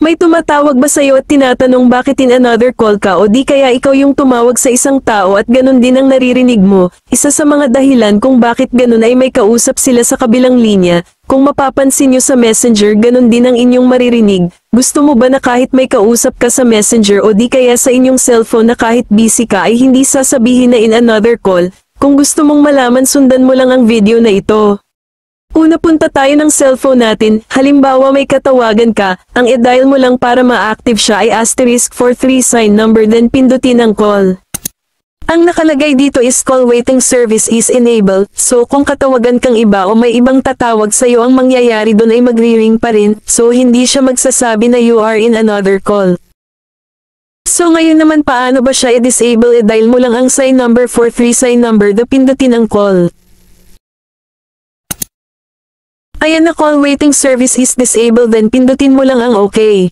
May tumatawag ba sa'yo at tinatanong bakit in another call ka o di kaya ikaw yung tumawag sa isang tao at ganun din ang naririnig mo? Isa sa mga dahilan kung bakit ganun ay may kausap sila sa kabilang linya. Kung mapapansin nyo sa messenger ganun din ang inyong maririnig. Gusto mo ba na kahit may kausap ka sa messenger o di kaya sa inyong cellphone na kahit busy ka ay hindi sasabihin na in another call? Kung gusto mong malaman sundan mo lang ang video na ito. Una punta tayo ng cellphone natin, halimbawa may katawagan ka, ang i-dial mo lang para ma-active siya ay *43 sign number then pindutin ang call. Ang nakalagay dito is call waiting service is enabled, so kung katawagan kang iba o may ibang tatawag sa'yo ang mangyayari doon ay magri-ring pa rin, so hindi siya magsasabi na you are in another call. So ngayon naman paano ba siya i-disable? I-dial mo lang ang sign number 43 sign number then pindutin ang call. Ayan na call waiting service is disabled then pindutin mo lang ang OK.